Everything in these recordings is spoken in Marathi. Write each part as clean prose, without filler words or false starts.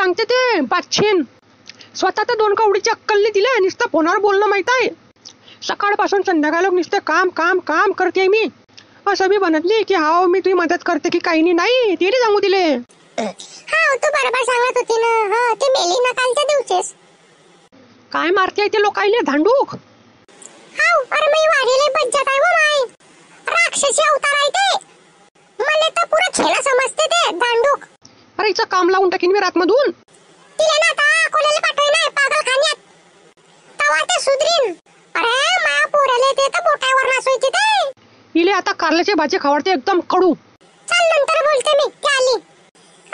सांगते ते बादशीन स्वतः तर 2 कवडीची अक्कल नाही दिले, नुसतं फोनावर बोलणं माहित आहे. सकाळपासून संध्याकाळ नुसतं काम काम काम करते मी. असं बी बनत नाही की हाव मी तुझी मदत करते की काही नाही, ते नाही सांगू दिले. हा तू बरोबर सांगत होती ना. हा ते मेली ना कालच्या दिवशीच. काय मारते ते लोकायले धांडूक. हाव अरे मी वाढीले बज्जत आहे. माय राक्षसी अवतार आहे ते. मला तर पुरा खेळा समजते ते दांडूक. अरे हिचं काम लावून टाकीन मी रातमधून. तिला ना आता कोणाला पाठवू नाही पागलखान्यात. तवा ते सुधरीन. अरे माया पोराले ते तर बोटावर नाचवायची ते. इले आता कारल्याची भाजी खावडते एकदम कडू. चल नंतर बोलते मी. ती आली.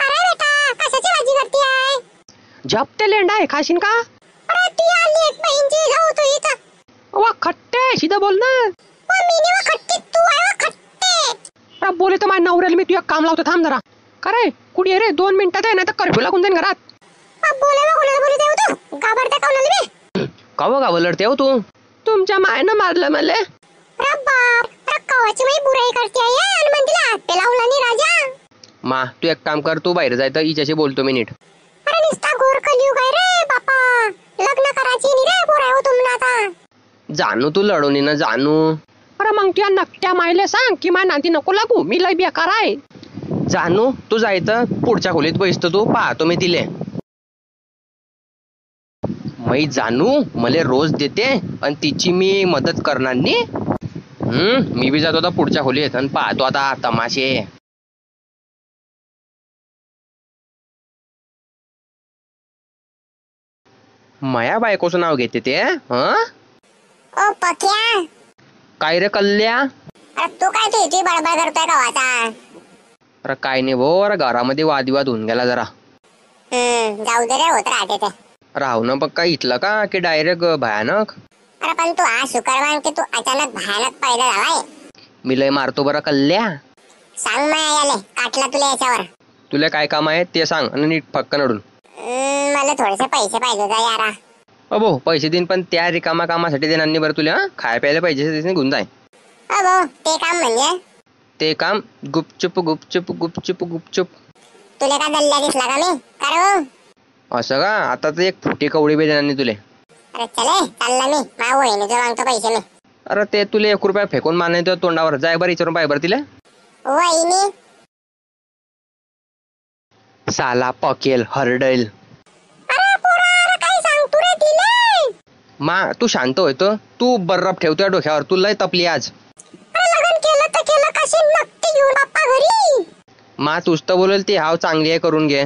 अरे बेटा कशाची भाजी करती आहे? झपते लेंडा आहे, खाशीन का? अरे ती आली एक बहीणची जाऊ तू इथं. वा खट्टे सीधा बोल ना. मी निवा खट्टी तू आहे खट्टे. अरे बोले तर माझ्या नवऱ्याला मी तुझ्या काम लावतो, थांब जरा. करे कुठे आहे रे? 2 मिनिटात आहे ना तर कर्फ्यू लागून जाईन घरात. बोलायला कोणाला बोलू देऊ तू? घाबरते कोणाला मी? काव लढते हो तू? तुमच्या मायनं मारलं मला. अरे बाप अरे कवाची मी बुराई करते आहे आणि मग तिला हात पे लावला नाही राजा. मा तू एक काम कर, तू बाहेर जाय तर हिच्याशी बोलतो मी नीट. अरे निस्ता घोर कलियुग आहे रे बापा. लग्न करायची नाही रे बुराई हो तुम्ही आता. जानू तू लढवणी ना जानू. अरे मग तुझ्या नकट्या मायले सांग की माझ्या नाती नको लागू, मी लय बेकार आहे. जानू तू जायचं पुढच्या खोलीत बसतो, तू पाहतो मी तिले. मी जानू मले रोज देते आणि तिची मी मदत करणार नी. मी बी जातो आता पुढच्या खोलीत आणि पाहतो आता तमाशे. माया बायकोचं नाव घेते ते. ओ पक्या. काय रे कल्ल्या? अरे तू काय तुझी बडबड करतोय कवाचा? अरे काय नाही भो, अरे घरामध्ये वादविवाद होऊन गेला जरा. जाऊ दे रे होत राहते ते. राहू ना बघ काय इथलं का की डायरेक्ट भयानक. अरे पण तू आज शुक्रवार की तू अचानक भयानक पैदा झालाय. मी लय मारतो बरं कल्ल्या. सांग ना याले काटला तुला याच्यावर. तुला काय काम आहे ते सांग आणि नीट फक्क नडून. मला थोडेसे पैसे पाहिजे होते यारा. अबो पैसे देईन पण त्या रिकामा कामासाठी देणार नाही बरं तुला. खाय प्यायला पाहिजे घेऊन जाय. अबो ते काम म्हणजे? ते काम गुपचुप गुपचुप गुपचुप गुपचुप. तुला का दल्ल्या दिसला का मी? करो असं का? आता तर एक फुटी कवडी बी देणार नाही तुले. अरे चले चालला मी. मा वहिनीचं मागतो पैसे मी. अरे ते तुले 1 रुपया फेकून मारणे तोंडावर. जाय बरं विचारून पाय बरं तिला. वहिनी साला पकेल हरडेल. अरे पोरा काय सांगतो रे तिले? मा तू शांत होतो. तू बर्रफ ठेवतोय डोक्यावर. तू लय तपली आज. अरे लग्न केलं तर केलं कशी नक्की घेऊन बाप्पा घरी. मा तूच तर बोलेल ती हाव चांगली आहे करून घे.